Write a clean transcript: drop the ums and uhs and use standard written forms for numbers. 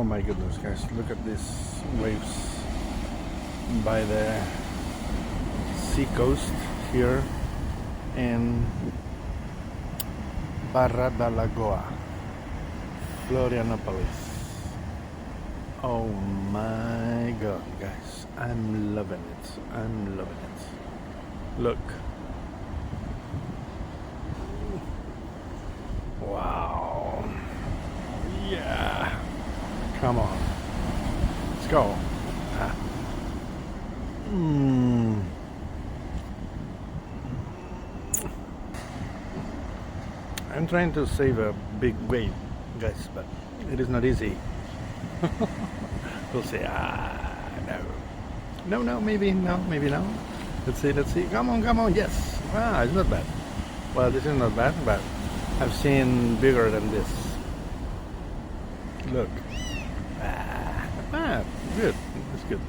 my goodness, guys, look at these waves by the sea coast here in Barra da Lagoa, Florianopolis. Oh my god, guys, I'm loving it. I'm loving it. Look. Wow. Yeah. Come on. Let's go. Ah. I'm trying to save a big wave, guys, but it is not easy. We'll see. No. No, maybe no, maybe no. Let's see. Come on. Yes. It's not bad. Well, this is not bad, but I've seen bigger than this. Look. Good. That's good.